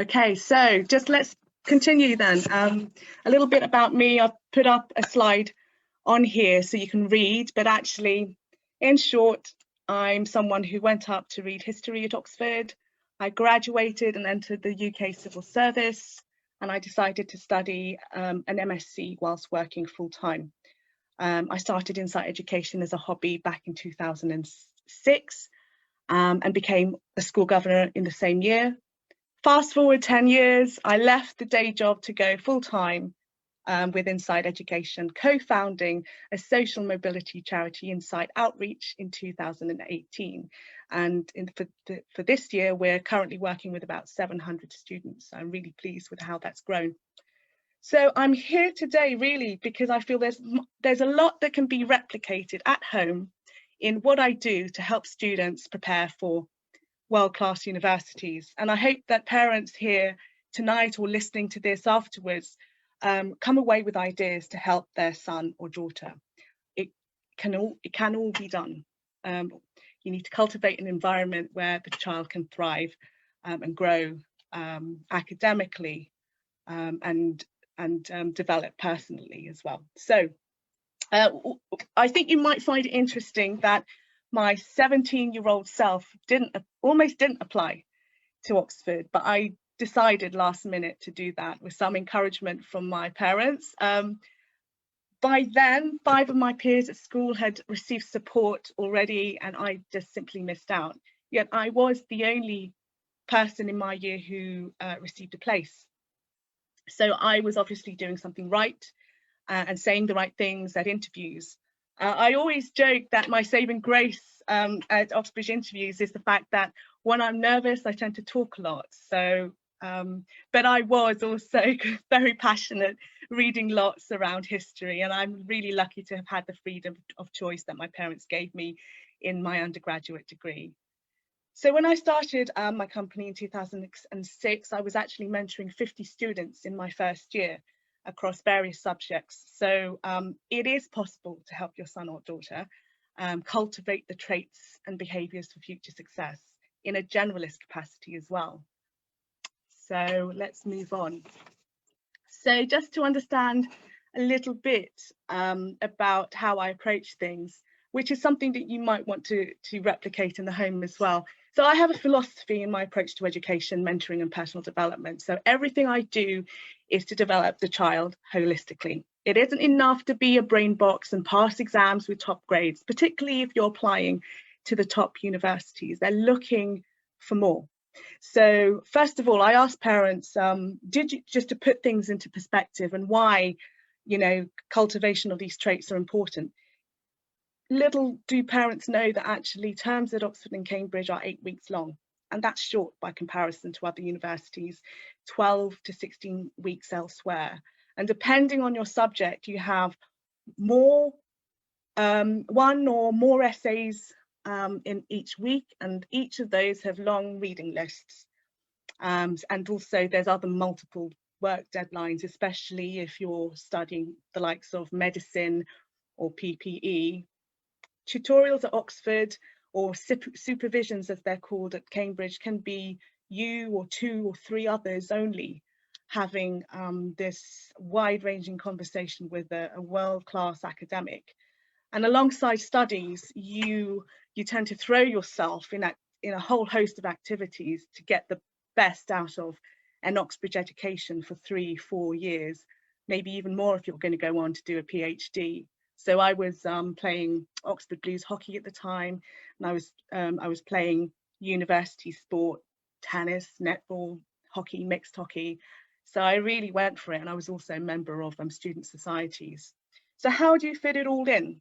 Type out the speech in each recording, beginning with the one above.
Okay, so just let's continue then. A little bit about me. I've put up a slide on here so you can read, but actually, in short, I'm someone who went up to read history at Oxford. I graduated and entered the UK civil service, and I decided to study an MSc whilst working full-time. I started insight education as a hobby back in 2006 and became a school governor in the same year. Fast forward 10 years, I left the day job to go full-time with Insight Education, co-founding a social mobility charity, Insight Outreach, in 2018. And for this year, we're currently working with about 700 students. I'm really pleased with how that's grown. So I'm here today really because I feel there's a lot that can be replicated at home in what I do to help students prepare for world-class universities. And I hope that parents here tonight or listening to this afterwards come away with ideas to help their son or daughter. It can all be done. You need to cultivate an environment where the child can thrive and grow academically and develop personally as well. So I think you might find it interesting that my 17-year-old self almost didn't apply to Oxford, but I decided last minute to do that with some encouragement from my parents. By then, 5 of my peers at school had received support already, and I just simply missed out. Yet I was the only person in my year who received a place. So I was obviously doing something right and saying the right things at interviews. I always joke that my saving grace at Oxbridge interviews is the fact that when I'm nervous, I tend to talk a lot. So, but I was also very passionate, reading lots around history, and I'm really lucky to have had the freedom of choice that my parents gave me in my undergraduate degree. So when I started my company in 2006, I was actually mentoring 50 students in my first year across various subjects. So it is possible to help your son or daughter cultivate the traits and behaviours for future success in a generalist capacity as well. So let's move on. So just to understand a little bit about how I approach things, which is something that you might want to replicate in the home as well. So I have a philosophy in my approach to education, mentoring and personal development. So everything I do is to develop the child holistically. It isn't enough to be a brain box and pass exams with top grades, particularly if you're applying to the top universities. They're looking for more. So first of all, I ask parents, just to put things into perspective and why, cultivation of these traits are important. Little do parents know that actually terms at Oxford and Cambridge are 8 weeks long, and that's short by comparison to other universities, 12 to 16 weeks elsewhere. And depending on your subject, you have more, one or more essays in each week, and each of those have long reading lists. And also there's other multiple work deadlines, especially if you're studying the likes of medicine or PPE. Tutorials at Oxford, or supervisions as they're called at Cambridge, can be you or 2 or 3 others only having this wide-ranging conversation with a world-class academic. And alongside studies, you tend to throw yourself in a whole host of activities to get the best out of an Oxbridge education for 3-4 years, maybe even more if you're going to go on to do a PhD. So I was playing Oxford Blues hockey at the time, and I was playing university sport, tennis, netball, hockey, mixed hockey. So I really went for it, and I was also a member of student societies. So how do you fit it all in?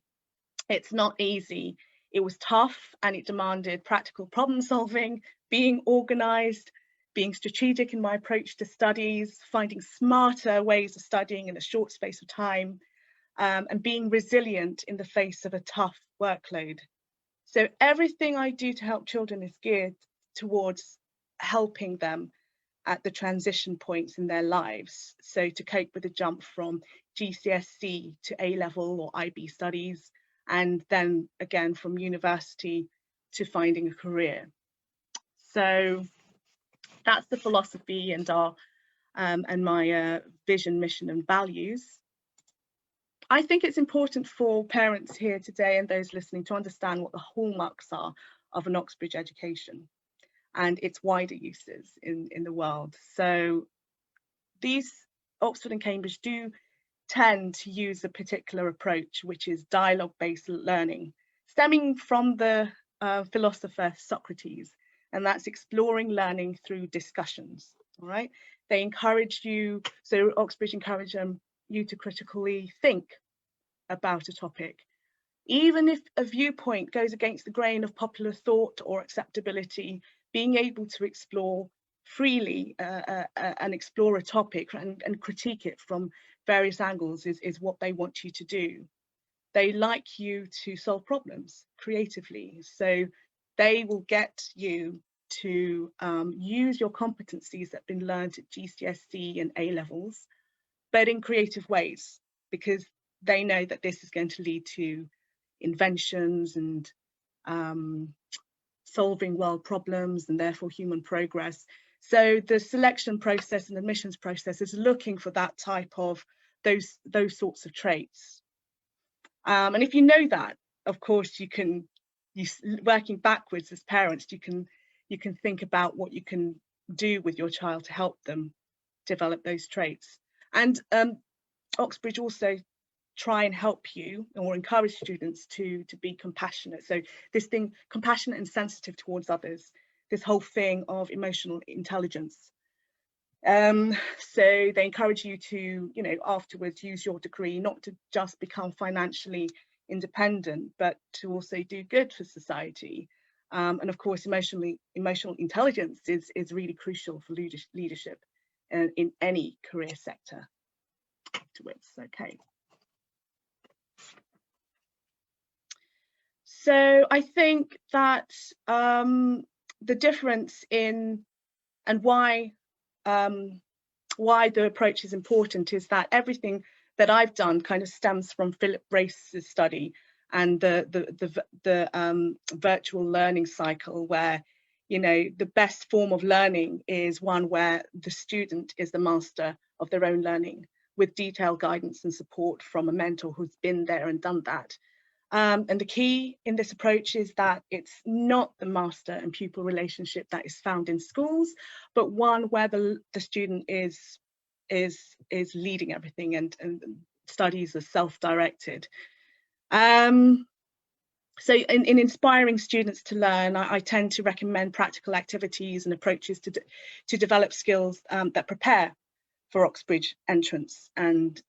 It's not easy. It was tough, and it demanded practical problem solving, being organised, being strategic in my approach to studies, finding smarter ways of studying in a short space of time, and being resilient in the face of a tough workload. So everything I do to help children is geared towards helping them at the transition points in their lives. So to cope with the jump from GCSE to A-level or IB studies, and then again from university to finding a career. So That's the philosophy and our and my vision, mission and values. I think it's important for parents here today and those listening to understand what the hallmarks are of an Oxbridge education and its wider uses in the world. So these Oxford and Cambridge do tend to use a particular approach, which is dialogue-based learning, stemming from the philosopher Socrates, and that's exploring learning through discussions. All right, they encourage you, so Oxbridge encourage you to critically think about a topic, even if a viewpoint goes against the grain of popular thought or acceptability. Being able to explore freely and explore a topic and critique it from various angles is what they want you to do. They like you to solve problems creatively, so they will get you to use your competencies that have been learned at GCSE and A levels, but in creative ways, because they know that this is going to lead to inventions and solving world problems and therefore human progress. So the selection process and admissions process is looking for that type of those sorts of traits. And if you know that, of course, working backwards as parents, you can think about what you can do with your child to help them develop those traits. And Oxbridge also try and help you or encourage students to be compassionate. So this thing, compassionate and sensitive towards others, this whole thing of emotional intelligence. So they encourage you to, afterwards use your degree, not to just become financially independent, but to also do good for society. And of course, emotional intelligence is really crucial for leadership in any career sector afterwards. Okay. So I think that the difference in and why the approach is important is that everything that I've done kind of stems from Philip Brace's study and the virtual learning cycle, where the best form of learning is one where the student is the master of their own learning, with detailed guidance and support from a mentor who's been there and done that. And the key in this approach is that it's not the master and pupil relationship that is found in schools, but one where the student is leading everything and studies are self-directed. So in inspiring students to learn, I tend to recommend practical activities and approaches to develop skills that prepare for Oxbridge entrance and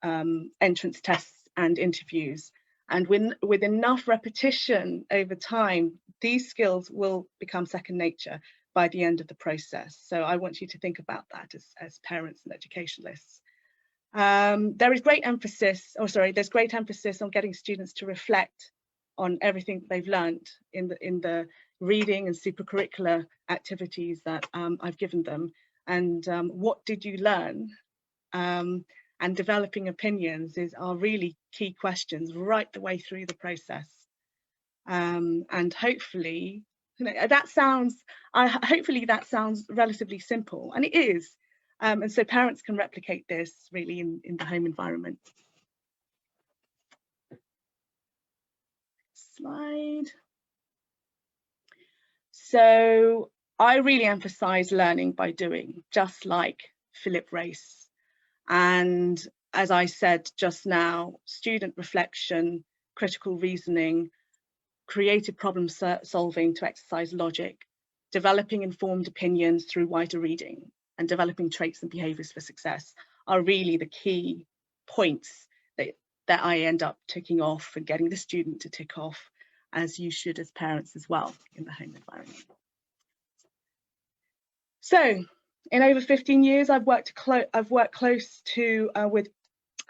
entrance tests and interviews. And with enough repetition over time, these skills will become second nature by the end of the process. So I want you to think about that as parents and educationalists. There's great emphasis on getting students to reflect on everything they've learned in the reading and supercurricular activities that I've given them. And what did you learn? And developing opinions are really key questions right the way through the process. And hopefully, that sounds relatively simple, and it is. And so parents can replicate this really in the home environment. Slide. So I really emphasize learning by doing, just like Philip Brace. And as I said just now, student reflection, critical reasoning, creative problem solving to exercise logic, developing informed opinions through wider reading, and developing traits and behaviours for success are really the key points that I end up ticking off and getting the student to tick off, as you should as parents as well in the home environment. So, in over 15 years, I've worked close to with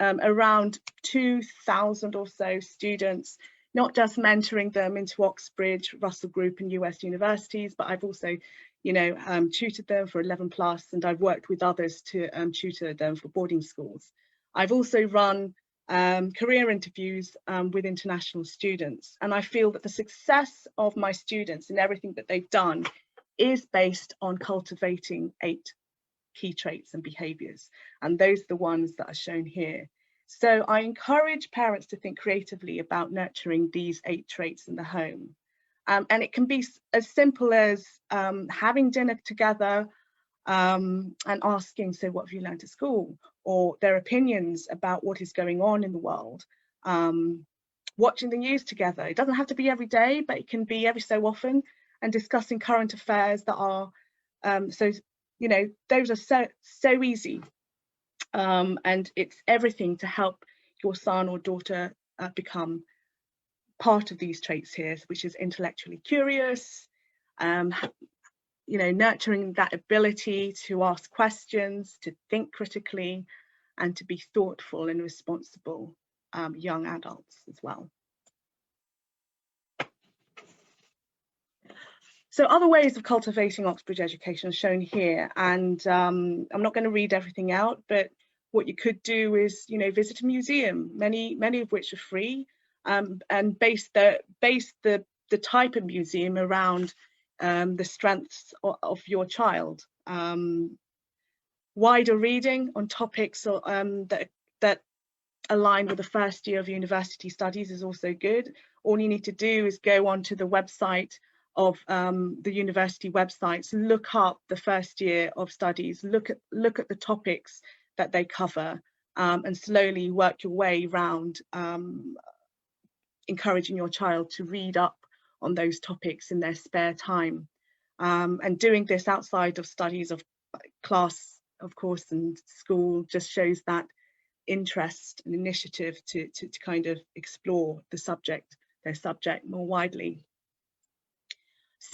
around 2,000 or so students, not just mentoring them into Oxbridge, Russell Group and US universities, but I've also, tutored them for 11+, and I've worked with others to tutor them for boarding schools. I've also run career interviews with international students, and I feel that the success of my students and everything that they've done is based on cultivating 8 key traits and behaviours, and those are the ones that are shown here. So I encourage parents to think creatively about nurturing these 8 traits in the home. And it can be as simple as having dinner together and asking, so what have you learned at school? Or their opinions about what is going on in the world. Watching the news together. It doesn't have to be every day, but it can be every so often, and discussing current affairs that are, so, you know, those are so easy. And it's everything to help your son or daughter become part of these traits here, which is intellectually curious, you know, nurturing that ability to ask questions, to think critically, and to be thoughtful and responsible young adults as well. So other ways of cultivating Oxbridge education are shown here, and I'm not going to read everything out, but what you could do is, you know, visit a museum, many of which are free, and base the type of museum around the strengths of your child. Wider reading on topics that align with the first year of university studies is also good. All you need to do is go onto the website of the university websites, look up the first year of studies, look at the topics that they cover, and slowly work your way around encouraging your child to read up on those topics in their spare time, and doing this outside of studies of class, of course, and school just shows that interest and initiative to kind of explore their subject more widely.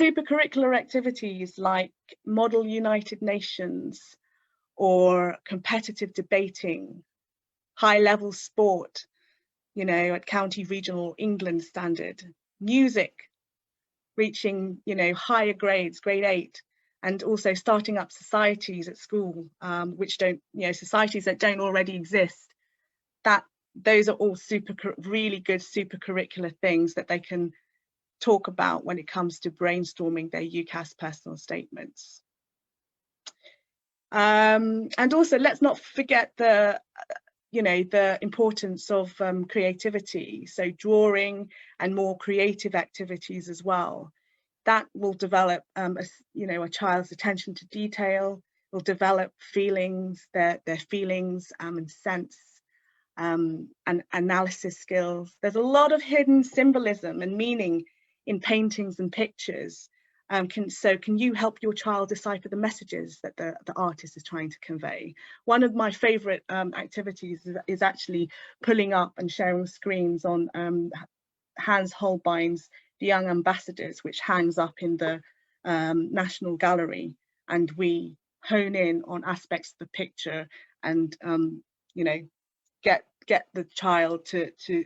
Supercurricular activities like Model United Nations or competitive debating, high-level sport, you know, at county, regional, England standard, music, reaching, you know, higher grades, grade 8, and also starting up societies at school, which don't, you know, societies that don't already exist. Those are all really good supercurricular things that they can talk about when it comes to brainstorming their UCAS personal statements. And also, let's not forget the importance of creativity. So drawing and more creative activities as well. That will develop, a child's attention to detail, will develop feelings, their feelings and sense, and analysis skills. There's a lot of hidden symbolism and meaning in paintings and pictures. Can you help your child decipher the messages that the artist is trying to convey? One of my favorite activities is actually pulling up and sharing screens on Hans Holbein's The Young Ambassadors, which hangs up in the National Gallery, and we hone in on aspects of the picture and get the child to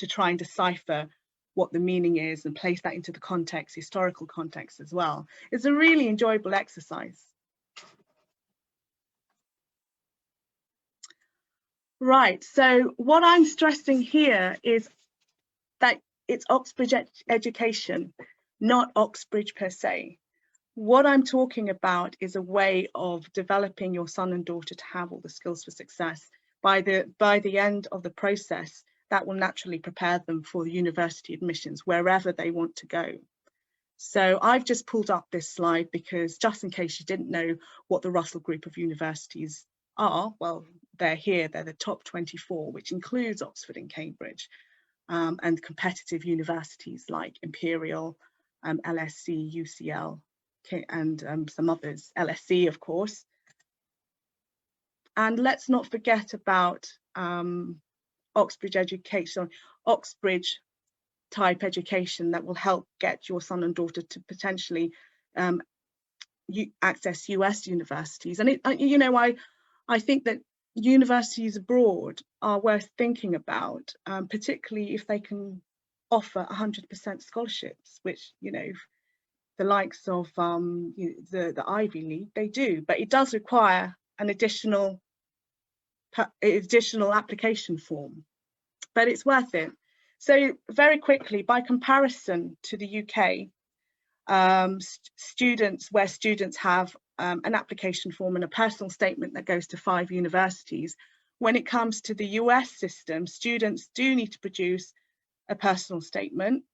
try and decipher what the meaning is and place that into the context, historical context as well. It's a really enjoyable exercise. Right, so what I'm stressing here is that it's Oxbridge education, not Oxbridge per se. What I'm talking about is a way of developing your son and daughter to have all the skills for success. By the end of the process, that will naturally prepare them for the university admissions, wherever they want to go. So I've just pulled up this slide because, just in case you didn't know what the Russell Group of universities are, well, they're here, they're the top 24, which includes Oxford and Cambridge, and competitive universities like Imperial, LSE, UCL, and some others, LSE, of course. And let's not forget about Oxbridge education, Oxbridge type education that will help get your son and daughter to potentially access US universities. And I think that universities abroad are worth thinking about, particularly if they can offer 100% scholarships, which, you know, the likes of the Ivy League, they do, but it does require an additional application form, but it's worth it. So very quickly, by comparison to the UK, students have an application form and a personal statement that goes to 5 universities. When it comes to the US system, students do need to produce a personal statement,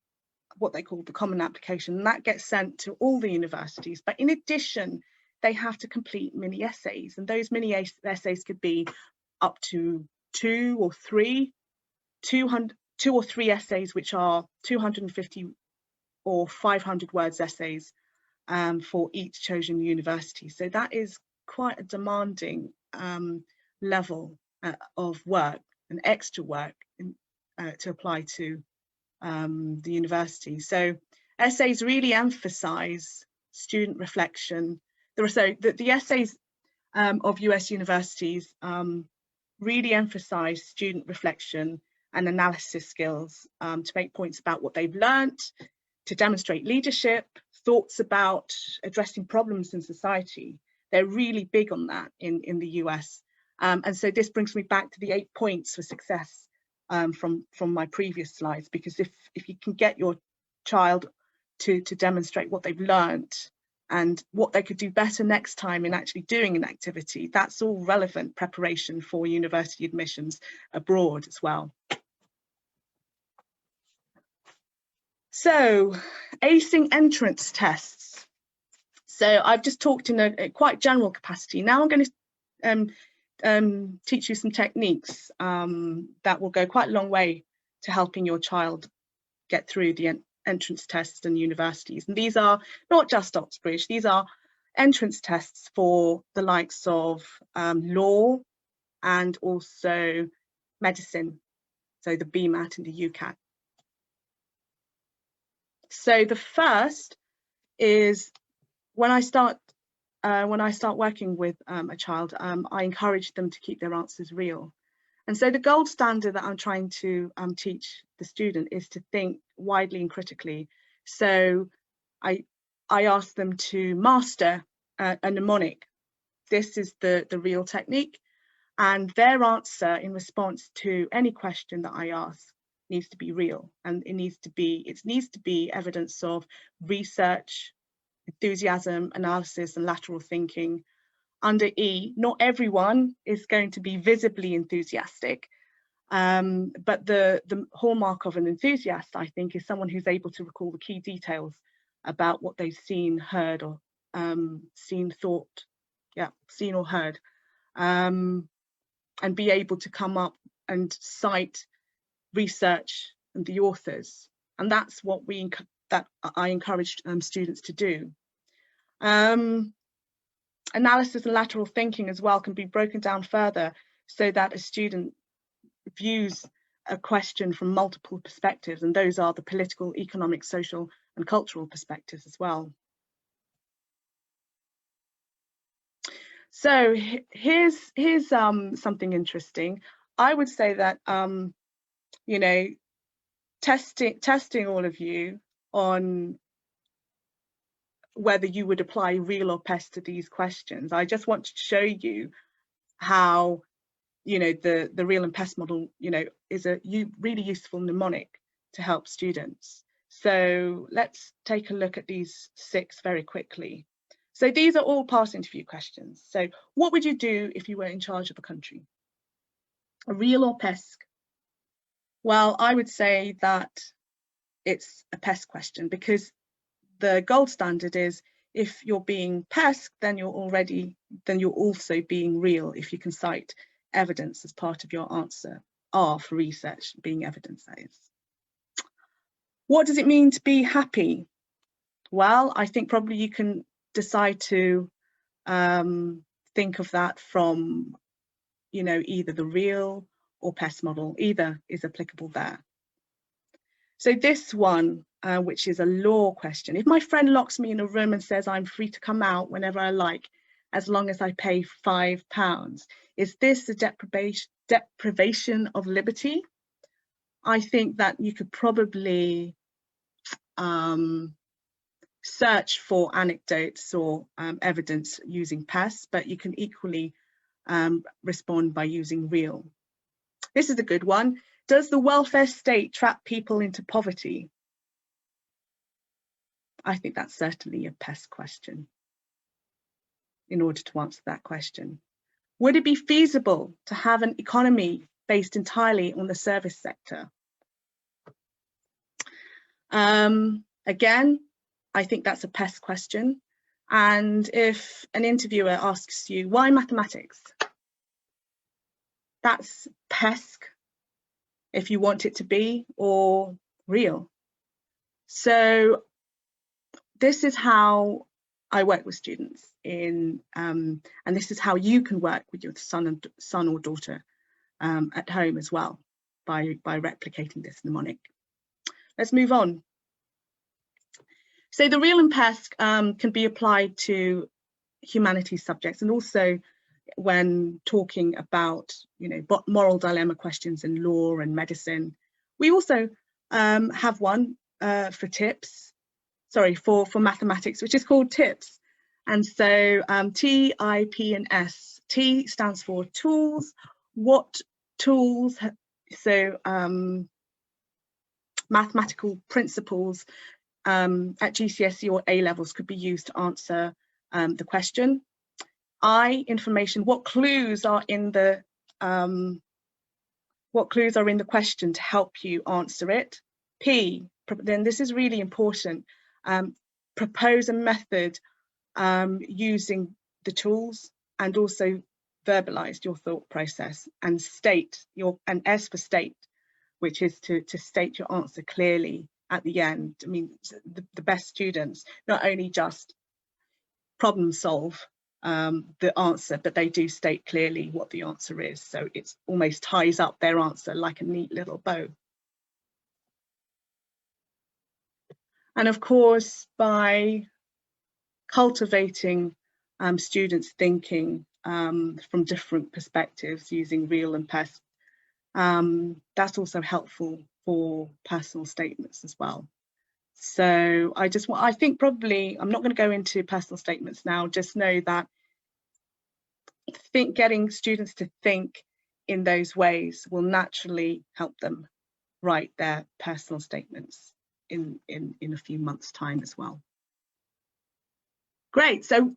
what they call the common application, and that gets sent to all the universities. But in addition, they have to complete mini essays, and those mini essays could be up to 2 or 3 essays, which are 250 or 500 words essays for each chosen university. So that is quite a demanding level of work and extra work to apply to the university. So essays really emphasize student reflection. The essays of US universities really emphasize student reflection and analysis skills to make points about what they've learned, to demonstrate leadership, thoughts about addressing problems in society. They're really big on that in the US. And so this brings me back to the 8 points for success from my previous slides, because if you can get your child to demonstrate what they've learned and what they could do better next time in actually doing an activity, that's all relevant preparation for university admissions abroad as well. So, acing entrance tests. So I've just talked in a quite general capacity. Now I'm going to teach you some techniques that will go quite a long way to helping your child get through the entrance tests in universities. And these are not just Oxbridge, these are entrance tests for the likes of law and also medicine, so the BMAT and the UCAT. So the first is when I start working with a child, I encourage them to keep their answers real. And so the gold standard that I'm trying to teach the student is to think widely and critically. So I ask them to master a mnemonic. This is the real technique, and their answer in response to any question that I ask needs to be real, and it needs to be evidence of research, enthusiasm, analysis, and lateral thinking. Under E, not everyone is going to be visibly enthusiastic, but the hallmark of an enthusiast, I think, is someone who's able to recall the key details about what they've seen, heard, or seen or heard, and be able to come up and cite research and the authors. And that's what I encourage students to do. Analysis and lateral thinking as well can be broken down further so that a student views a question from multiple perspectives, and those are the political, economic, social, and cultural perspectives as well. So here's something interesting. I would say that you know, testing all of you on whether you would apply real or PEST to these questions. I just want to show you how, you know, the real and PEST model, you know, is a really useful mnemonic to help students. So let's take a look at these 6 very quickly. So these are all past interview questions. So what would you do if you were in charge of a country? A real or PESC? Well, I would say that it's a PESC question, because the gold standard is if you're being PESC, then you're also being real if you can cite evidence as part of your answer. R for research, being evidence, that is. What does it mean to be happy? Well, I think probably you can decide to think of that from, you know, either the real or PEST model. Either is applicable there. So this one, which is a law question. If my friend locks me in a room and says I'm free to come out whenever I like, as long as I pay £5, is this a deprivation of liberty? I think that you could probably search for anecdotes or evidence using PEST, but you can equally respond by using real. This is a good one. Does the welfare state trap people into poverty? I think that's certainly a PESC question in order to answer that question. Would it be feasible to have an economy based entirely on the service sector? Again, I think that's a PESC question. And if an interviewer asks you, why mathematics? That's PESC, if you want it to be, or real. So this is how I work with students and this is how you can work with your son or daughter at home as well by replicating this mnemonic. Let's move on. So the REAL and PESC can be applied to humanities subjects, and also when talking about, you know, moral dilemma questions in law and medicine. We also have one for tips, sorry, for mathematics, which is called tips. And so T, I, P and S. T stands for tools. What tools? So mathematical principles at GCSE or A levels could be used to answer the question. I, information. What clues are in the question to help you answer it? P, then this is really important. Propose a method using the tools, and also verbalize your thought process, and state your, and S for state, which is to state your answer clearly at the end. I mean, the best students not only just problem solve the answer, but they do state clearly what the answer is. So it almost ties up their answer like a neat little bow. And of course, by cultivating students' thinking from different perspectives using REAL and PESC, that's also helpful for personal statements as well. So I think probably, I'm not going to go into personal statements now, just know that getting students to think in those ways will naturally help them write their personal statements in a few months' time as well. Great, so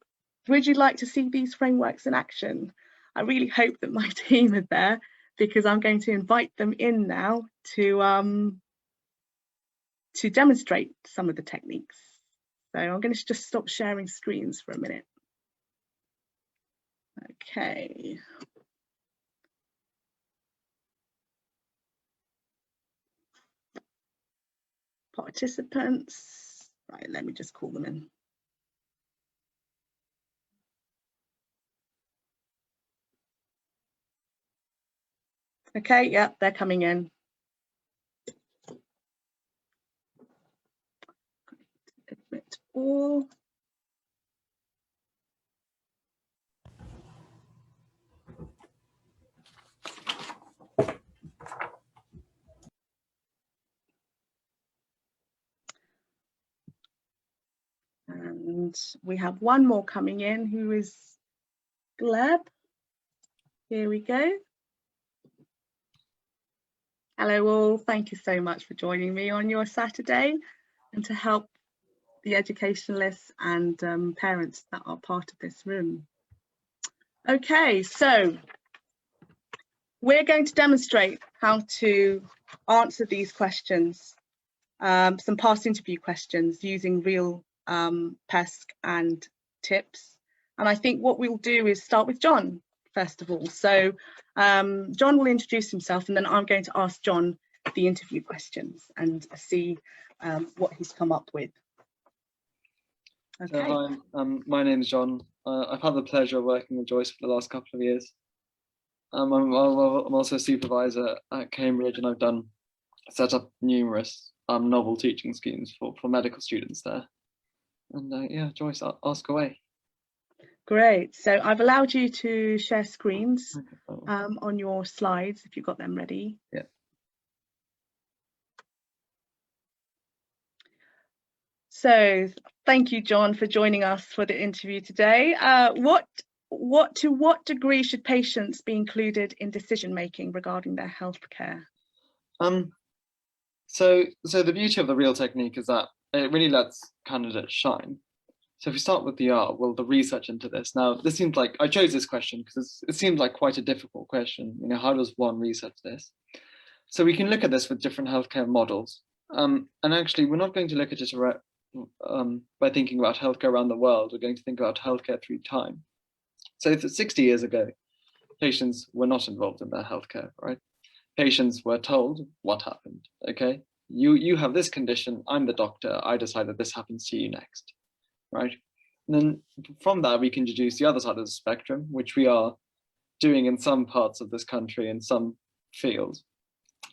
would you like to see these frameworks in action? I really hope that my team are there, because I'm going to invite them in now to demonstrate some of the techniques. So I'm going to just stop sharing screens for a minute. Okay. Participants, right, let me just call them in. Okay, yeah, they're coming in. Admit all. And we have one more coming in, who is Gleb. Here we go. Hello all, thank you so much for joining me on your Saturday, and to help the educationalists and parents that are part of this room. Okay, so we're going to demonstrate how to answer these questions, some past interview questions using REAL, PESC and tips. And I think what we'll do is start with John first of all. So John will introduce himself, and then I'm going to ask John the interview questions and see what he's come up with. Okay. So, hi, my name is John. I've had the pleasure of working with Joyce for the last couple of years. I'm also a supervisor at Cambridge, and I've set up numerous novel teaching schemes for medical students there. And yeah, Joyce, ask away. Great. So I've allowed you to share screens on your slides if you've got them ready. Yeah. So thank you, John, for joining us for the interview today. To what degree should patients be included in decision making regarding their healthcare? So the beauty of the REAL technique is that it really lets candidates shine. So if we start with the R, well, the research into this. Now, this seems like, I chose this question because it seems like quite a difficult question. You know, how does one research this? So we can look at this with different healthcare models. And actually, we're not going to look at it by thinking about healthcare around the world. We're going to think about healthcare through time. So if 60 years ago, patients were not involved in their healthcare, right? Patients were told what happened, okay? You have this condition, I'm the doctor, I decide that this happens to you next, right? And then from that, we can deduce the other side of the spectrum, which we are doing in some parts of this country, in some fields,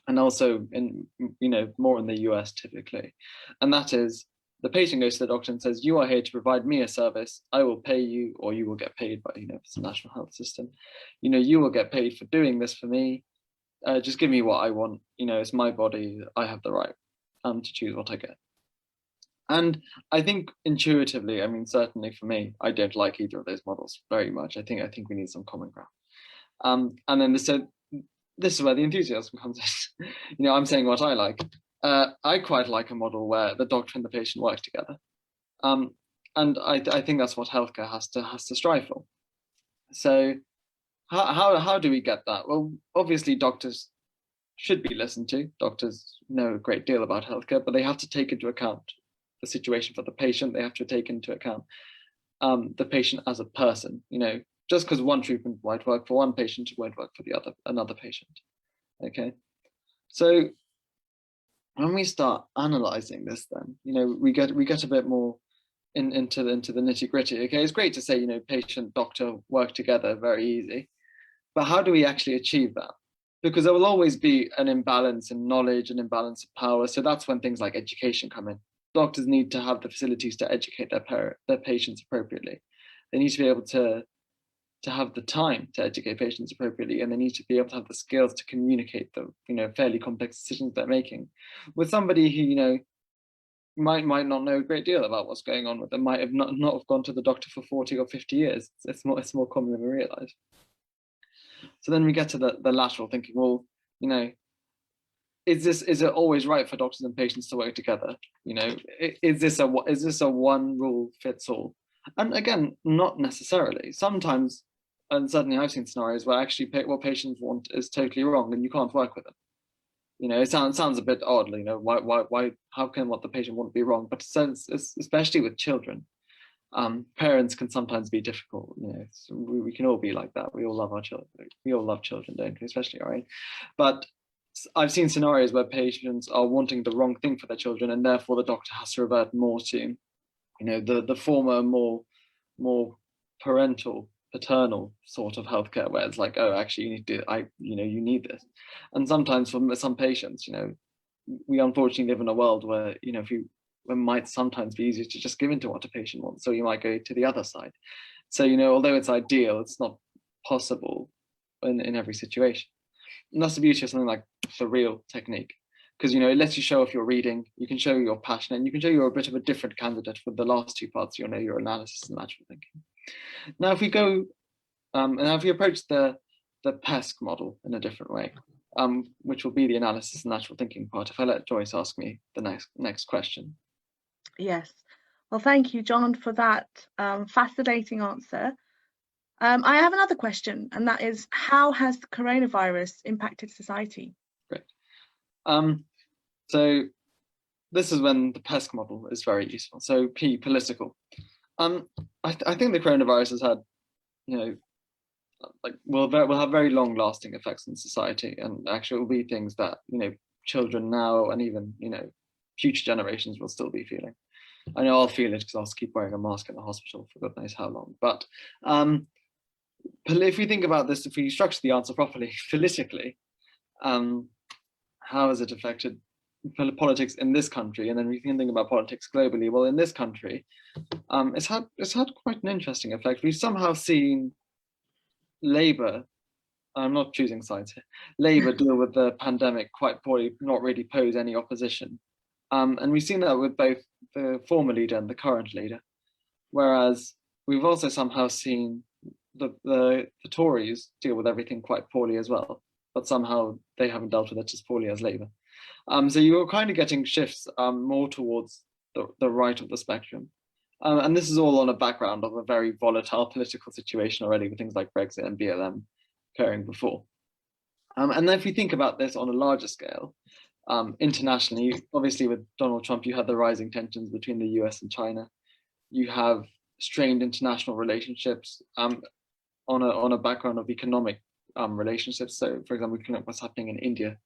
and also in, you know, more in the US typically. And that is, the patient goes to the doctor and says, you are here to provide me a service, I will pay you, or you will get paid by, you know, it's a national health system. You know, you will get paid for doing this for me. Just give me what I want, you know, it's my body, I have the right to choose what I get. And I think intuitively, I mean, certainly for me, I don't like either of those models very much. I think we need some common ground. And then this is where the enthusiasm comes in. You know, I'm saying what I like. I quite like a model where the doctor and the patient work together. And I think that's what healthcare has to strive for. So how do we get that? Well, obviously doctors should be listened to. Doctors know a great deal about healthcare, but they have to take into account the situation for the patient. They have to take into account the patient as a person. You know, just because one treatment might work for one patient, it won't work for another patient. Okay, so when we start analyzing this, then, you know, we get a bit more into the nitty gritty. Okay, it's great to say, you know, patient doctor work together, very easy, but how do we actually achieve that? Because there will always be an imbalance in knowledge, an imbalance of power. So that's when things like education come in. Doctors need to have the facilities to educate their patients appropriately. They need to be able to have the time to educate patients appropriately, and they need to be able to have the skills to communicate the, you know, fairly complex decisions they're making with somebody who, you know, might not know a great deal about what's going on with them, might have not have gone to the doctor for 40 or 50 years. It's more common than we realize. So then we get to the lateral thinking, well, you know, is it always right for doctors and patients to work together? You know, is this a one rule fits all? And again, not necessarily. Sometimes, and certainly I've seen scenarios where actually what patients want is totally wrong and you can't work with them. You know, it sounds a bit odd, you know, why, how can what the patient want be wrong? But especially with children, parents can sometimes be difficult. You know, we can all be like that. We all love our children. We all love children, don't we? Especially, all right. But I've seen scenarios where patients are wanting the wrong thing for their children, and therefore the doctor has to revert more to, you know, the former more paternal sort of healthcare, where it's like, oh, actually you need this. And sometimes for some patients, you know, we unfortunately live in a world where, you know, it might sometimes be easier to just give in to what a patient wants, so you might go to the other side. So, you know, although it's ideal, it's not possible in every situation. And that's the beauty of something like the REAL technique, because, you know, it lets you show off your reading, you can show your passion, and you can show you're a bit of a different candidate for the last two parts, you know, your analysis and lateral thinking. Now, if we go, and if we approach the PESC model in a different way, which will be the analysis and lateral thinking part, if I let Joyce ask me the next question. Yes. Well, thank you, John, for that fascinating answer. I have another question, and that is, how has the coronavirus impacted society? Great. So this is when the PESC model is very useful. So P, political. I think the coronavirus has had, you know, like will have very long-lasting effects on society, and actually will be things that, you know, children now and even, you know, future generations will still be feeling. I know I'll feel it because I'll keep wearing a mask in the hospital for God knows how long. But if we think about this, if we structure the answer properly, politically, how has it affected politics in this country? And then we can think about politics globally. Well, in this country, it's had quite an interesting effect. We've somehow seen Labour, I'm not choosing sides here, Labour deal with the pandemic quite poorly, not really pose any opposition. And we've seen that with both the former leader and the current leader. Whereas we've also somehow seen the Tories deal with everything quite poorly as well, but somehow they haven't dealt with it as poorly as Labour. So you're kind of getting shifts more towards the right of the spectrum. And this is all on a background of a very volatile political situation already, with things like Brexit and BLM occurring before. And then if we think about this on a larger scale, internationally, obviously with Donald Trump, you had the rising tensions between the US and China. You have strained international relationships on a background of economic relationships. So, for example, we can look at what's happening in India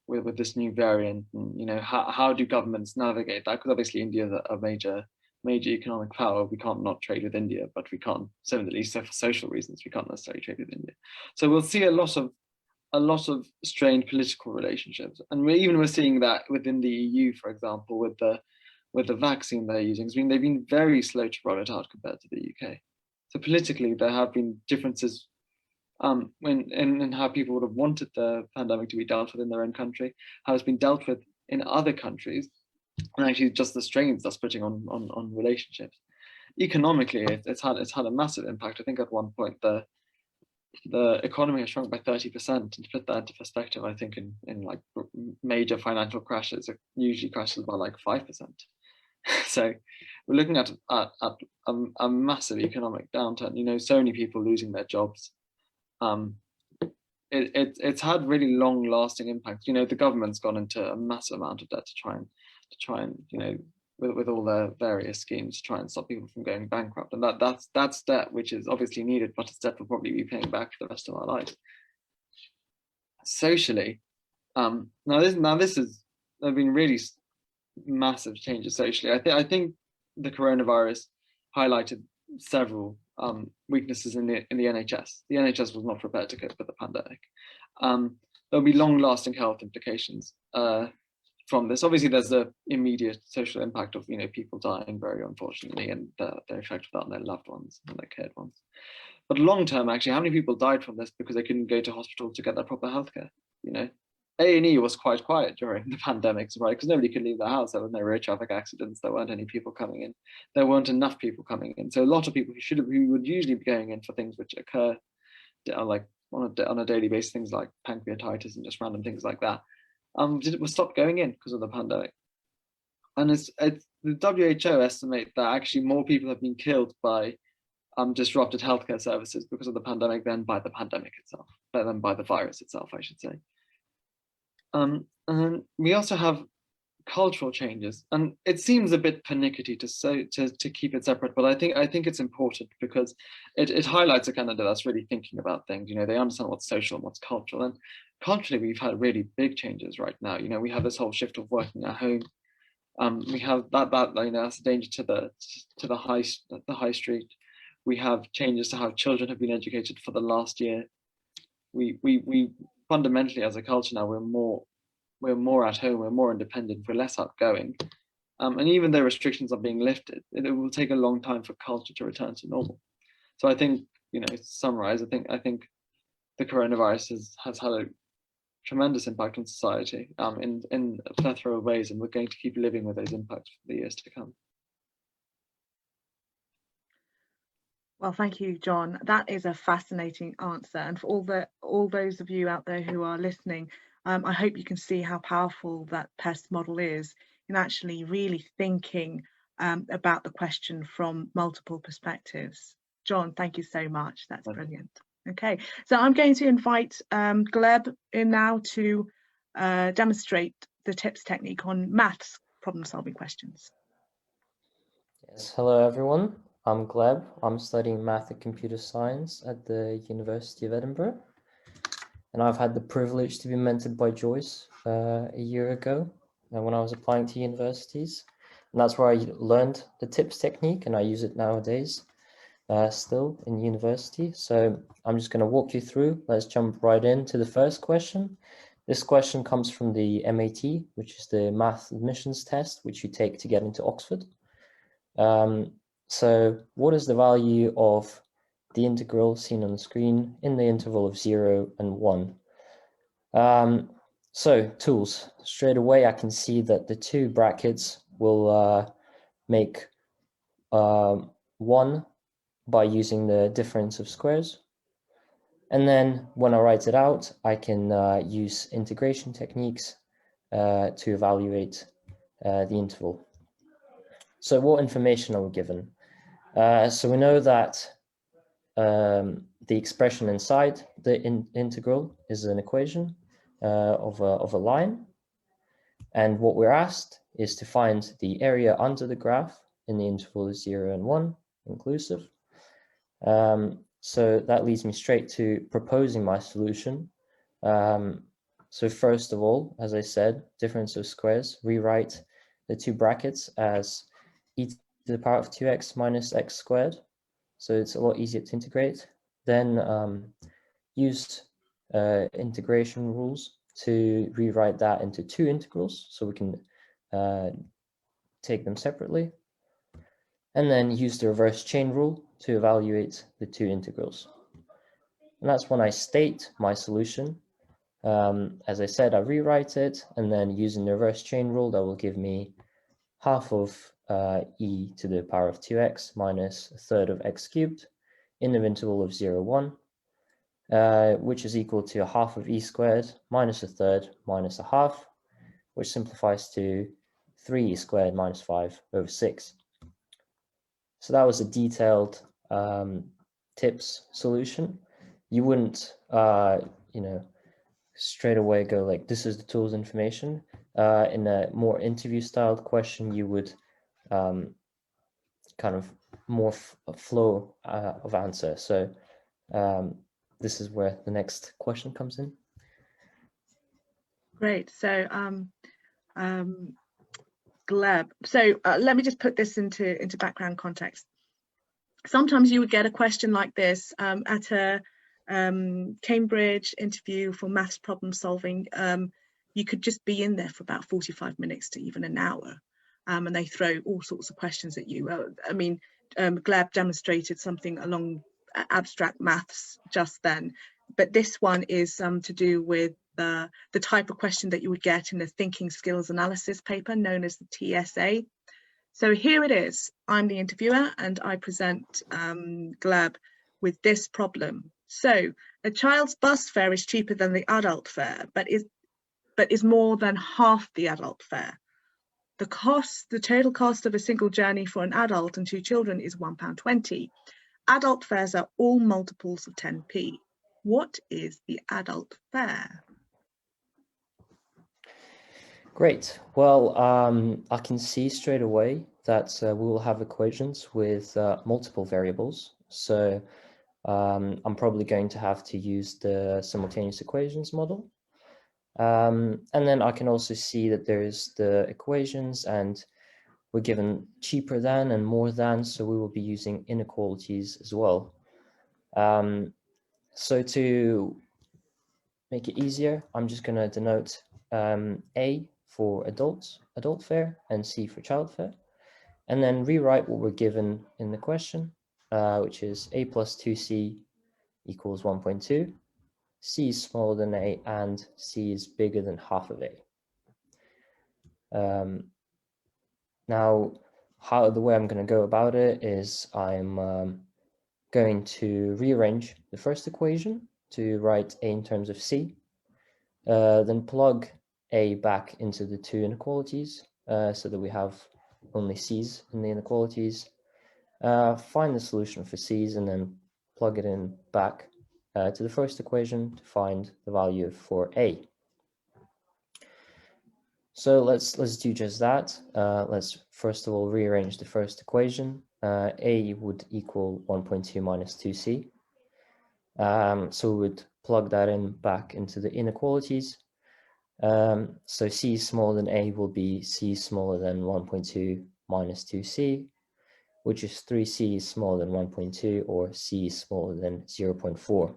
with this new variant, and you know, how do governments navigate that? Because obviously India is a major economic power. We can't not trade with India, but we can't, so at least for social reasons, we can't necessarily trade with India. So we'll see a lot of strained political relationships, and we're seeing that within the EU, for example, with the vaccine they're using. I mean, they've been very slow to roll it out compared to the UK. So politically, there have been differences in how people would have wanted the pandemic to be dealt with in their own country, how it's been dealt with in other countries, and actually just the strains that's putting on relationships. Economically, it's had a massive impact. I think at one point the economy has shrunk by 30%. And to put that into perspective, I think in like major financial crashes, it usually crashes by like 5%. So we're looking at a massive economic downturn. You know, so many people losing their jobs. It's had really long-lasting impacts. You know, the government's gone into a massive amount of debt to try and you know, with all their various schemes to try and stop people from going bankrupt, and that's debt which is obviously needed, but it's debt we'll probably be paying back for the rest of our lives. Socially, now this is, there have been really massive changes socially. I think the coronavirus highlighted several weaknesses in the NHS. The NHS was not prepared to cope with the pandemic. There'll be long-lasting health implications from this. Obviously, there's the immediate social impact of, you know, people dying very unfortunately, and the effect of that on their loved ones and their cared ones. But long-term, actually, how many people died from this because they couldn't go to hospital to get their proper healthcare? You know, A&E was quite quiet during the pandemic, right? Because nobody could leave their house. There were no road traffic accidents. There weren't any people coming in. There weren't enough people coming in. So a lot of people who would usually be going in for things which occur like on a daily basis, things like pancreatitis and just random things like that, was stopped going in because of the pandemic. And the WHO estimate that actually more people have been killed by disrupted healthcare services because of the pandemic than by the pandemic itself, than by the virus itself, I should say. And we also have cultural changes, and it seems a bit pernickety to keep it separate, but I think it's important because it highlights a Canada that's really thinking about things. You know, they understand what's social and what's cultural, and culturally we've had really big changes right now. You know, we have this whole shift of working at home. We have that you know, that's a danger to the high street. We have changes to how children have been educated for the last year. We fundamentally, as a culture now, we're more at home, we're more independent, we're less outgoing. And even though restrictions are being lifted, it will take a long time for culture to return to normal. So I think, you know, to summarize, I think the coronavirus has had a tremendous impact on society in a plethora of ways, and we're going to keep living with those impacts for the years to come. Well, thank you, John. That is a fascinating answer. And for all those of you out there who are listening, I hope you can see how powerful that PEST model is in actually really thinking about the question from multiple perspectives. John, thank you so much. That's brilliant. Okay, so I'm going to invite Gleb in now to demonstrate the TIPS technique on maths problem-solving questions. Yes, hello everyone. I'm Gleb. I'm studying math and computer science at the University of Edinburgh. And I've had the privilege to be mentored by Joyce a year ago when I was applying to universities. And that's where I learned the TIPS technique, and I use it nowadays still in university. So I'm just going to walk you through. Let's jump right into the first question. This question comes from the MAT, which is the math admissions test, which you take to get into Oxford. So what is the value of the integral seen on the screen in the interval of 0 and 1? So tools, straight away I can see that the two brackets will make 1 by using the difference of squares. And then when I write it out, I can use integration techniques to evaluate the interval. So what information are we given? So we know that the expression inside the integral is an equation of a line. And what we're asked is to find the area under the graph in the interval of 0 and 1 inclusive. So that leads me straight to proposing my solution. So first of all, as I said, difference of squares, rewrite the two brackets as e to the power of 2x minus x squared. So it's a lot easier to integrate. Then use integration rules to rewrite that into two integrals, so we can take them separately. And then use the reverse chain rule to evaluate the two integrals. And that's when I state my solution. As I said, I rewrite it, and then using the reverse chain rule, that will give me half of e to the power of 2x minus a third of x cubed in the interval of 0, 1, which is equal to a half of e squared minus a third minus a half, which simplifies to 3e squared minus 5 over 6. So that was a detailed tips solution. You wouldn't, straight away go like, this is the tools information. In a more interview styled question, you would kind of more flow of answer. So this is where the next question comes in. Great. So Gleb. So let me just put this into background context. Sometimes you would get a question like this at a Cambridge interview for maths problem solving. You could just be in there for about 45 minutes to even an hour, and they throw all sorts of questions at you. I mean, Gleb demonstrated something along abstract maths just then, but this one is to do with the type of question that you would get in the thinking skills analysis paper known as the TSA. So here it is. I'm the interviewer and I present Gleb with this problem. So a child's bus fare is cheaper than the adult fare, but is more than half the adult fare. The total cost of a single journey for an adult and two children is £1.20. Adult fares are all multiples of 10p. What is the adult fare? Great. Well, I can see straight away that we will have equations with multiple variables. So I'm probably going to have to use the simultaneous equations model. And then I can also see that there's the equations and we're given cheaper than and more than, so we will be using inequalities as well. So to make it easier, I'm just going to denote A for adult fare, and C for child fare, and then rewrite what we're given in the question, which is A plus 2C equals 1.2. C is smaller than A and C is bigger than half of A. Now, the way I'm going to go about it is I'm going to rearrange the first equation to write A in terms of C, then plug A back into the two inequalities so that we have only C's in the inequalities, find the solution for C's, and then plug it in back to the first equation to find the value for A. So let's do just that. Let's first of all rearrange the first equation. A would equal 1.2 minus 2C. So we would plug that in back into the inequalities. So C smaller than A will be C smaller than 1.2 minus 2C, which is 3C is smaller than 1.2, or C is smaller than 0.4.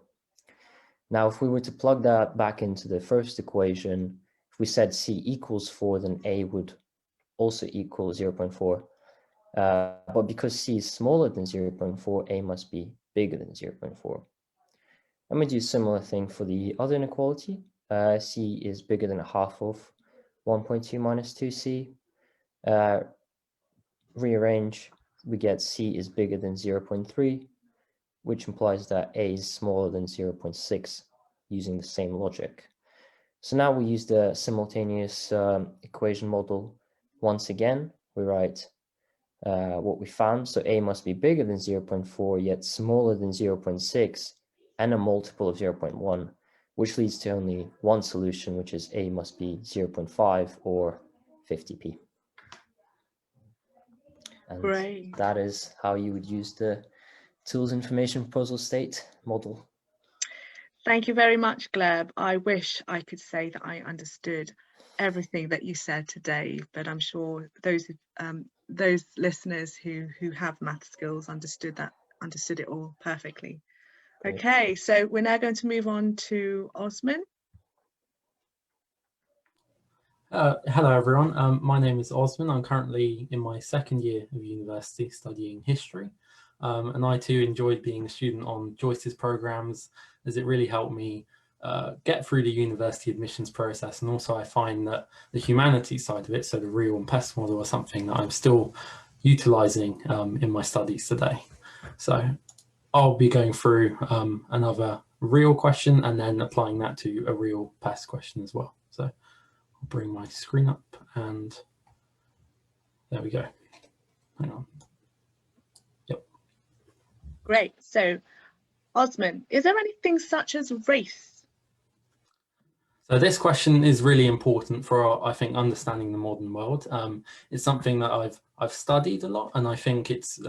Now, if we were to plug that back into the first equation, if we said C equals 4, then A would also equal 0.4. But because C is smaller than 0.4, A must be bigger than 0.4. And we do a similar thing for the other inequality. C is bigger than a half of 1.2 minus 2C. Rearrange, we get C is bigger than 0.3, which implies that A is smaller than 0.6 using the same logic. So now we use the simultaneous equation model once again. We write what we found. So A must be bigger than 0.4, yet smaller than 0.6, and a multiple of 0.1, which leads to only one solution, which is A must be 0.5 or 50p. And Great. that is how you would use the tools information proposal state model. Thank you very much, Gleb. I wish I could say that I understood everything that you said today, but I'm sure those listeners who have math skills understood it all perfectly. Great. Okay, so we're now going to move on to Osman. Hello everyone, my name is Osman. I'm currently in my second year of university studying history, and I too enjoyed being a student on Joyce's programs, as it really helped me get through the university admissions process. And also I find that the humanities side of it, so the REAL and PESC model, is something that I'm still utilising in my studies today. So I'll be going through another REAL question and then applying that to a REAL PESC question as well. So I'll bring my screen up and there we go. Hang on. Yep. Great. So Osman, is there anything such as race? So this question is really important for, I think, understanding the modern world. It's something that I've studied a lot, and I think it's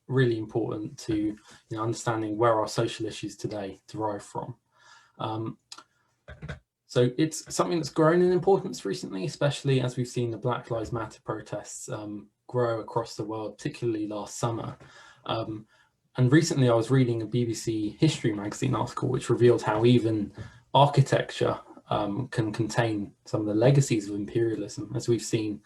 really important to understanding where our social issues today derive from. So it's something that's grown in importance recently, especially as we've seen the Black Lives Matter protests grow across the world, particularly last summer. And recently I was reading a BBC History magazine article which revealed how even architecture can contain some of the legacies of imperialism, as we've seen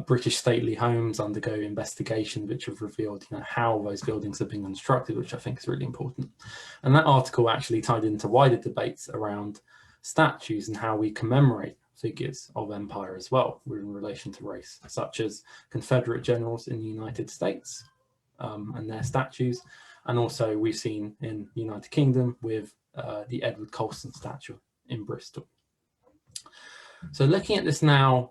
British stately homes undergo investigations which have revealed how those buildings are being constructed, which I think is really important. And that article actually tied into wider debates around statues and how we commemorate figures of empire as well in relation to race, such as Confederate generals in the United States and their statues. And also we've seen in the United Kingdom with the Edward Colston statue in Bristol. So looking at this now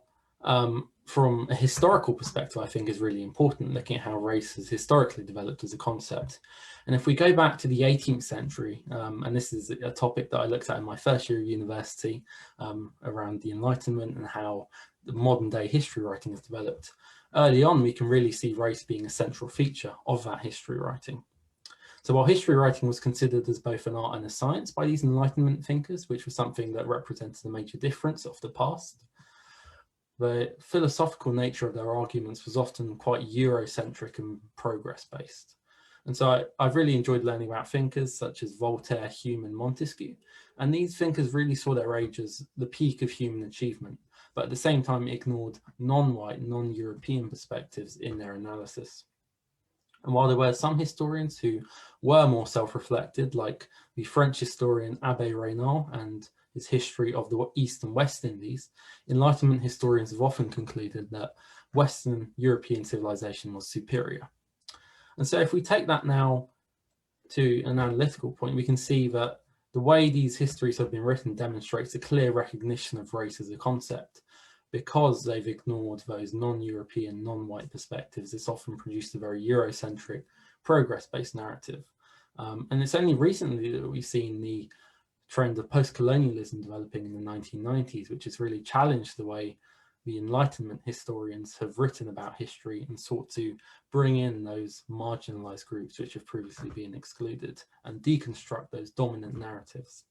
from a historical perspective, I think is really important, looking at how race has historically developed as a concept. And if we go back to the 18th century, and this is a topic that I looked at in my first year of university around the Enlightenment and how the modern day history writing has developed, early on we can really see race being a central feature of that history writing. So while history writing was considered as both an art and a science by these Enlightenment thinkers, which was something that represented a major difference of the past, the philosophical nature of their arguments was often quite Eurocentric and progress-based. And so I've really enjoyed learning about thinkers such as Voltaire, Hume and Montesquieu. And these thinkers really saw their age as the peak of human achievement, but at the same time ignored non-white, non-European perspectives in their analysis. And while there were some historians who were more self-reflected, like the French historian Abbé Raynal and his history of the East and West Indies, Enlightenment historians have often concluded that Western European civilization was superior. And so if we take that now to an analytical point, we can see that the way these histories have been written demonstrates a clear recognition of race as a concept. Because they've ignored those non-European, non-white perspectives, it's often produced a very Eurocentric, progress-based narrative. And it's only recently that we've seen the trend of post-colonialism developing in the 1990s, which has really challenged the way the Enlightenment historians have written about history and sought to bring in those marginalized groups which have previously been excluded and deconstruct those dominant narratives.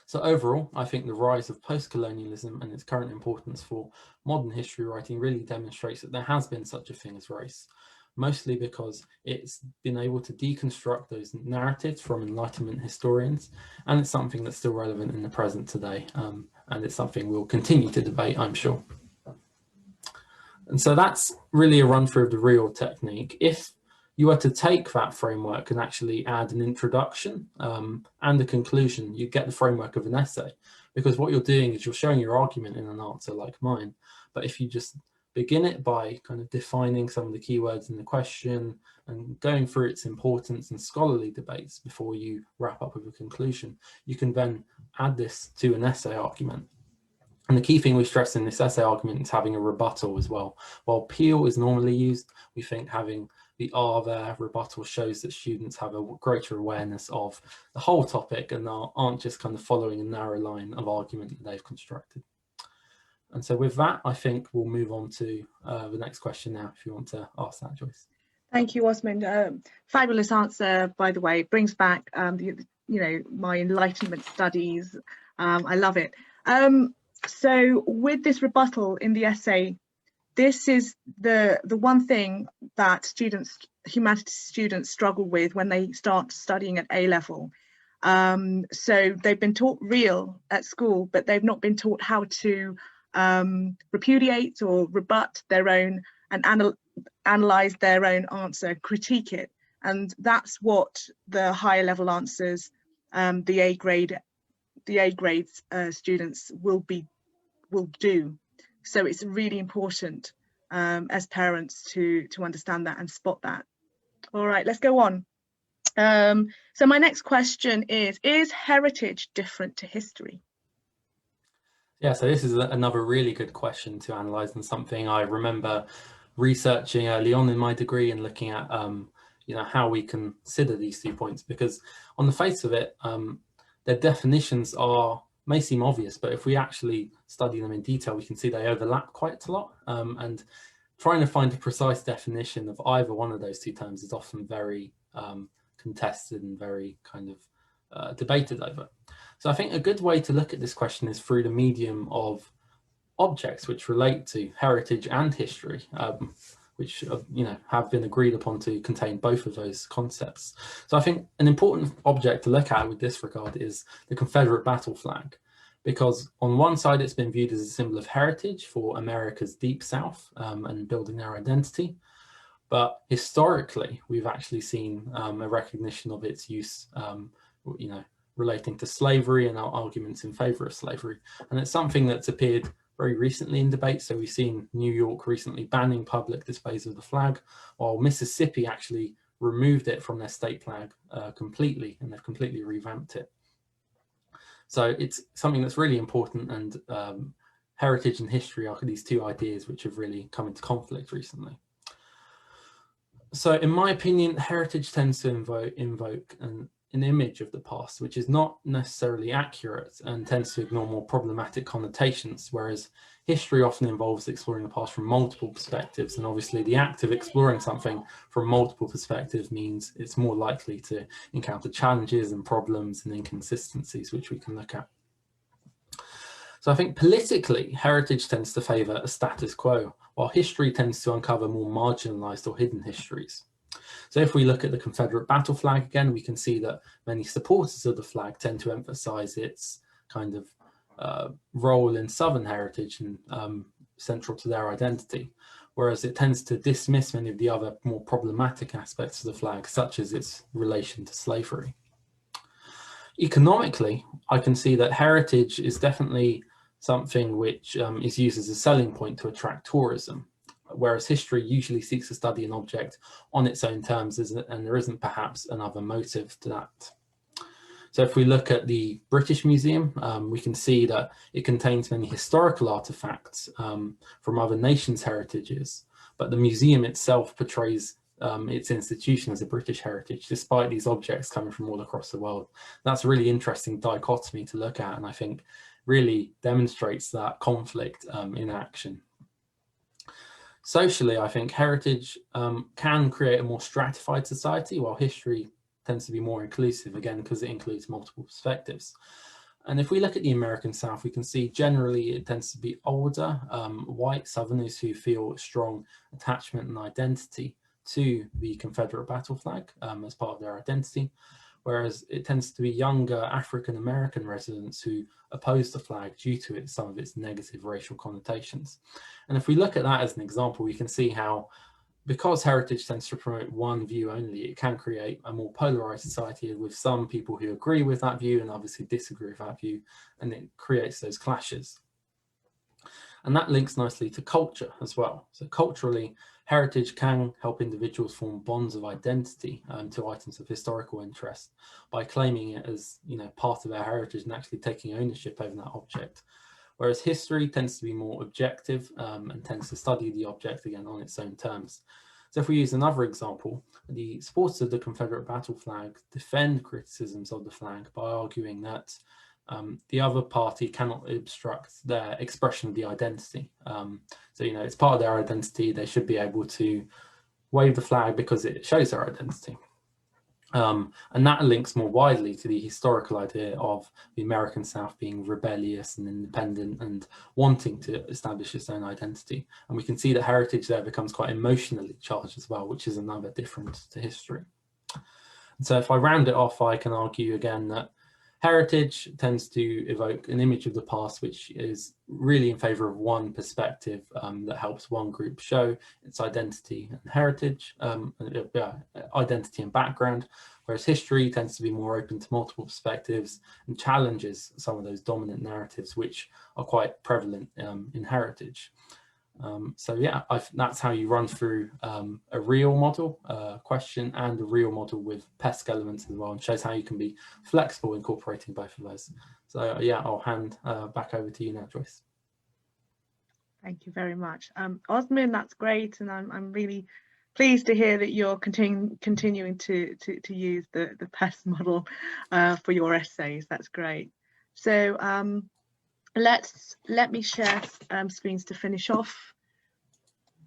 So overall, I think the rise of post-colonialism and its current importance for modern history writing really demonstrates that there has been such a thing as race, mostly because it's been able to deconstruct those narratives from Enlightenment historians, and it's something that's still relevant in the present today, and it's something we'll continue to debate, I'm sure. And so that's really a run through of the REAL technique. If you were to take that framework and actually add an introduction and a conclusion, you get the framework of an essay, because what you're doing is you're showing your argument in an answer like mine. But if you just begin it by kind of defining some of the keywords in the question and going through its importance and scholarly debates before you wrap up with a conclusion, you can then add this to an essay argument. And the key thing we stress in this essay argument is having a rebuttal as well. While appeal is normally used, we think having the R there, rebuttal, shows that students have a greater awareness of the whole topic and aren't just kind of following a narrow line of argument that they've constructed. And so with that, I think we'll move on to the next question now, if you want to ask that, Joyce. Thank you, Osmond. Fabulous answer, by the way. Brings back, my Enlightenment studies. I love it. So with this rebuttal in the essay, this is the one thing that humanities students struggle with when they start studying at A level. So they've been taught real at school, but they've not been taught how to repudiate or rebut their own and analyze their own answer, critique it. And that's what the higher level answers, the A grades students will do. So it's really important as parents to understand that and spot that. All right, let's go on. So my next question is heritage different to history? Yeah, so this is another really good question to analyze, and something I remember researching early on in my degree and looking at how we consider these 2 points, because on the face of it, their definitions may seem obvious, but if we actually study them in detail, we can see they overlap quite a lot. And trying to find a precise definition of either one of those two terms is often very contested and very kind of debated over. So I think a good way to look at this question is through the medium of objects which relate to heritage and history, which have been agreed upon to contain both of those concepts. So I think an important object to look at with this regard is the Confederate battle flag, because on one side it's been viewed as a symbol of heritage for America's Deep South and building their identity. But historically, we've actually seen a recognition of its use, relating to slavery and our arguments in favor of slavery. And it's something that's appeared very recently in debate. So we've seen New York recently banning public displays of the flag, while Mississippi actually removed it from their state flag completely, and they've completely revamped it. So it's something that's really important, and heritage and history are these two ideas which have really come into conflict recently. So in my opinion, heritage tends to invoke an image of the past, which is not necessarily accurate and tends to ignore more problematic connotations, whereas history often involves exploring the past from multiple perspectives. And obviously the act of exploring something from multiple perspectives means it's more likely to encounter challenges and problems and inconsistencies, which we can look at. So I think politically, heritage tends to favour a status quo, while history tends to uncover more marginalised or hidden histories. So if we look at the Confederate battle flag again, we can see that many supporters of the flag tend to emphasise its kind of role in Southern heritage and central to their identity, whereas it tends to dismiss many of the other more problematic aspects of the flag, such as its relation to slavery. Economically, I can see that heritage is definitely something which is used as a selling point to attract tourism, whereas history usually seeks to study an object on its own terms, and there isn't perhaps another motive to that. So if we look at the British Museum, we can see that it contains many historical artifacts from other nations' heritages, but the museum itself portrays its institution as a British heritage, despite these objects coming from all across the world. That's a really interesting dichotomy to look at, and I think really demonstrates that conflict in action. Socially, I think heritage can create a more stratified society, while history tends to be more inclusive, again, because it includes multiple perspectives. And if we look at the American South, we can see generally it tends to be older, white Southerners who feel strong attachment and identity to the Confederate battle flag as part of their identity, whereas it tends to be younger African-American residents who oppose the flag due to some of its negative racial connotations. And if we look at that as an example, we can see how, because heritage tends to promote one view only, it can create a more polarized society with some people who agree with that view and obviously disagree with that view, and it creates those clashes. And that links nicely to culture as well. So culturally, heritage can help individuals form bonds of identity to items of historical interest by claiming it as part of their heritage and actually taking ownership over that object. whereas history tends to be more objective and tends to study the object again on its own terms. So if we use another example, the supporters of the Confederate battle flag defend criticisms of the flag by arguing that the other party cannot obstruct their expression of the identity. So, you know, it's part of their identity. They should be able to wave the flag because it shows their identity. And that links more widely to the historical idea of the American South being rebellious and independent and wanting to establish its own identity. And we can see that heritage there becomes quite emotionally charged as well, which is another difference to history. And so if I round it off, I can argue again that heritage tends to evoke an image of the past, which is really in favor of one perspective that helps one group show its identity and heritage, identity and background, whereas history tends to be more open to multiple perspectives and challenges some of those dominant narratives, which are quite prevalent in heritage. So yeah, that's how you run through a real model question and a real model with PESC elements as well, and shows how you can be flexible incorporating both of those. So yeah, I'll hand back over to you now, Joyce. Thank you very much. Osman, that's great, and I'm really pleased to hear that you're continuing to use the PESC model for your essays. That's great. So let me share screens to finish off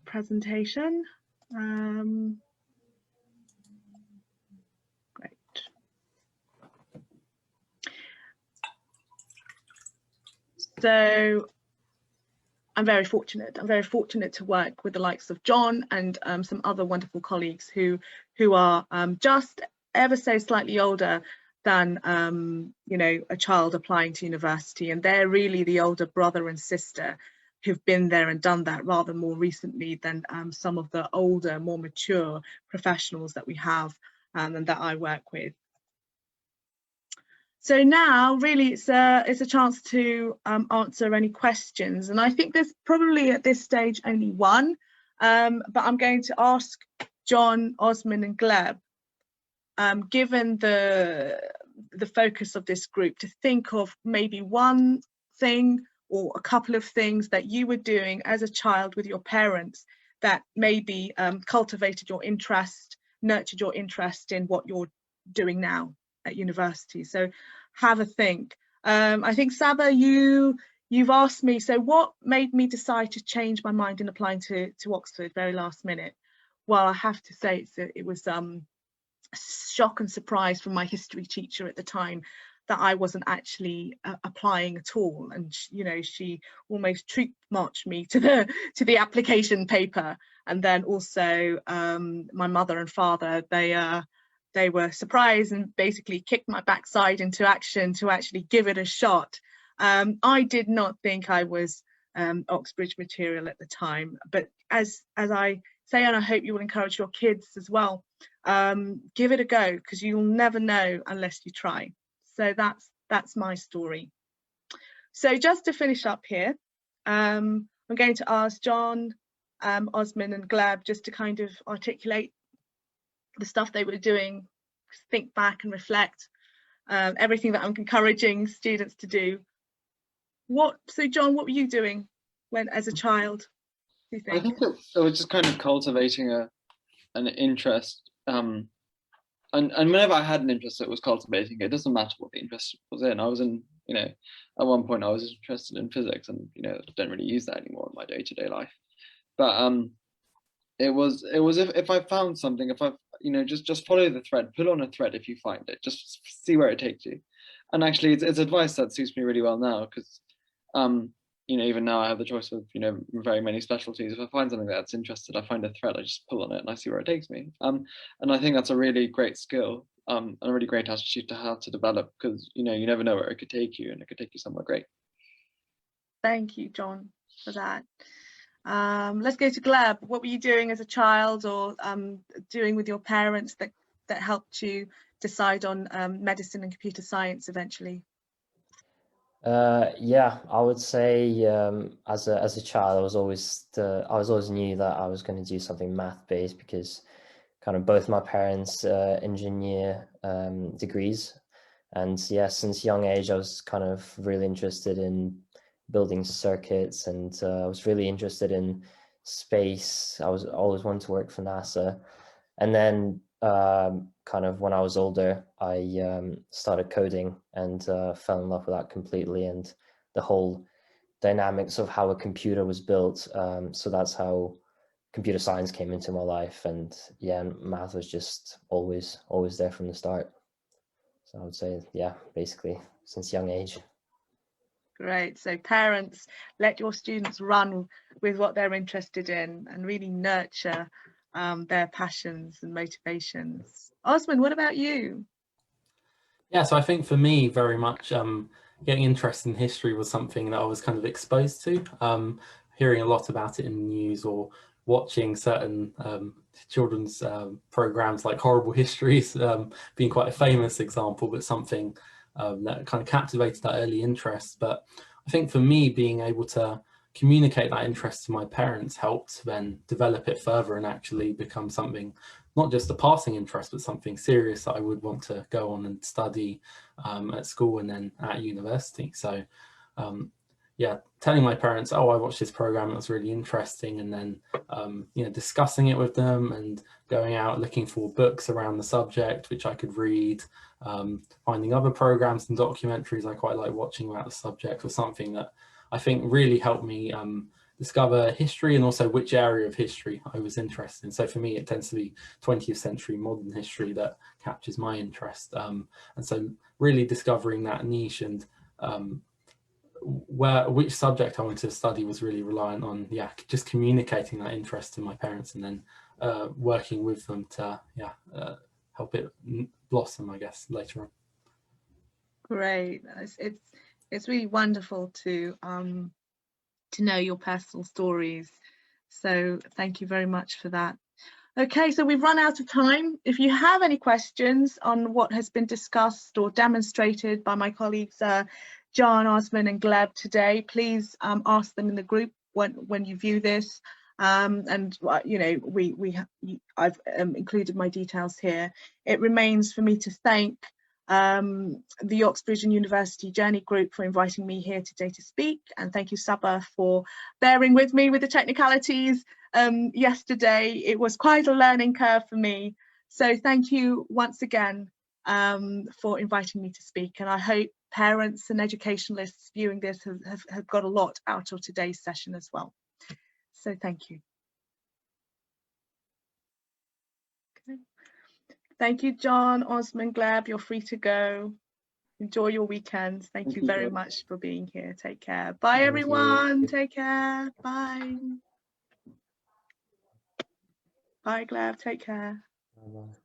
presentation. Great. So I'm very fortunate. I'm very fortunate to work with the likes of John and some other wonderful colleagues who are just ever so slightly older than you know, a child applying to university, and they're really the older brother and sister who've been there and done that rather more recently than some of the older, more mature professionals that we have and that I work with. So now really it's a chance to answer any questions, and I think there's probably at this stage only one, but I'm going to ask John, Osman and Gleb, given the focus of this group, to think of maybe one thing or a couple of things that you were doing as a child with your parents that maybe cultivated your interest, nurtured your interest in what you're doing now at university. So have a think. I think Saba, you've asked me, so what made me decide to change my mind in applying to Oxford very last minute? Well, I have to say it was shock and surprise from my history teacher at the time that I wasn't actually applying at all, and you know, she almost troop marched me to the application paper. And then also my mother and father, they were surprised and basically kicked my backside into action to actually give it a shot. I did not think I was Oxbridge material at the time, but as I say, and I hope you will encourage your kids as well, give it a go, because you'll never know unless you try. So that's my story. So just to finish up here, I'm going to ask John, Osman and Gleb just to kind of articulate the stuff they were doing, think back and reflect, everything that I'm encouraging students to do. So John, what were you doing as a child, do you think? I think it was just kind of cultivating an interest, and whenever I had an interest, it was cultivating. It doesn't matter what the interest was in. I was in, you know, at one point I was interested in physics, and you know, I don't really use that anymore in my day-to-day life. But it was if I found something, if I, you know, just follow the thread, pull on a thread if you find it, just see where it takes you. And actually, it's advice that suits me really well now, because you know, even now I have the choice of, you know, very many specialties. If I find something that's interested, I find a thread, I just pull on it and I see where it takes me. And I think that's a really great skill, and a really great attitude to have to develop, because, you know, you never know where it could take you, and it could take you somewhere great. Thank you, John, for that. Let's go to Gleb. What were you doing as a child, or doing with your parents that helped you decide on medicine and computer science eventually? Yeah, I would say as a child, I was always knew that I was going to do something math based, because kind of both my parents engineer degrees, and yeah, since young age I was kind of really interested in building circuits, and I was really interested in space. I was always wanted to work for NASA. And then kind of when I was older, I started coding and fell in love with that completely, and the whole dynamics of how a computer was built. So that's how computer science came into my life, and yeah, math was just always there from the start. So I would say, yeah, basically since young age. Great. So parents, let your students run with what they're interested in and really nurture their passions and motivations. Osman, what about you? Yeah, so I think for me, very much getting interested in history was something that I was kind of exposed to, hearing a lot about it in the news or watching certain children's programs like Horrible Histories, being quite a famous example, but something that kind of captivated that early interest. But I think for me, being able to communicate that interest to my parents helped then develop it further and actually become something, not just a passing interest, but something serious that I would want to go on and study at school and then at university. So yeah, telling my parents, oh, I watched this program, it was really interesting, and then you know, discussing it with them and going out looking for books around the subject which I could read, finding other programs and documentaries I quite like watching about the subject, was something that I think really helped me discover history and also which area of history I was interested in. So for me, it tends to be 20th century modern history that captures my interest. And so really discovering that niche and which subject I wanted to study was really reliant on, yeah, just communicating that interest to my parents and then working with them to, yeah, help it blossom, I guess, later on. Great. It's really wonderful to know your personal stories. So thank you very much for that. Okay, so we've run out of time. If you have any questions on what has been discussed or demonstrated by my colleagues John, Osman and Gleb today, please ask them in the group when you view this. And you know, I've included my details here. It remains for me to thank the Oxbridge and University Journey Group for inviting me here today to speak, and thank you, Saba, for bearing with me with the technicalities yesterday. It was quite a learning curve for me, so thank you once again for inviting me to speak, and I hope parents and educationalists viewing this have got a lot out of today's session as well. So thank you. Okay. Thank you, John, Osman, Gleb, you're free to go. Enjoy your weekends. Thank you very much for being here. Take care. Bye, everyone. Take care. Bye. Bye, Gleb. Take care. Bye-bye.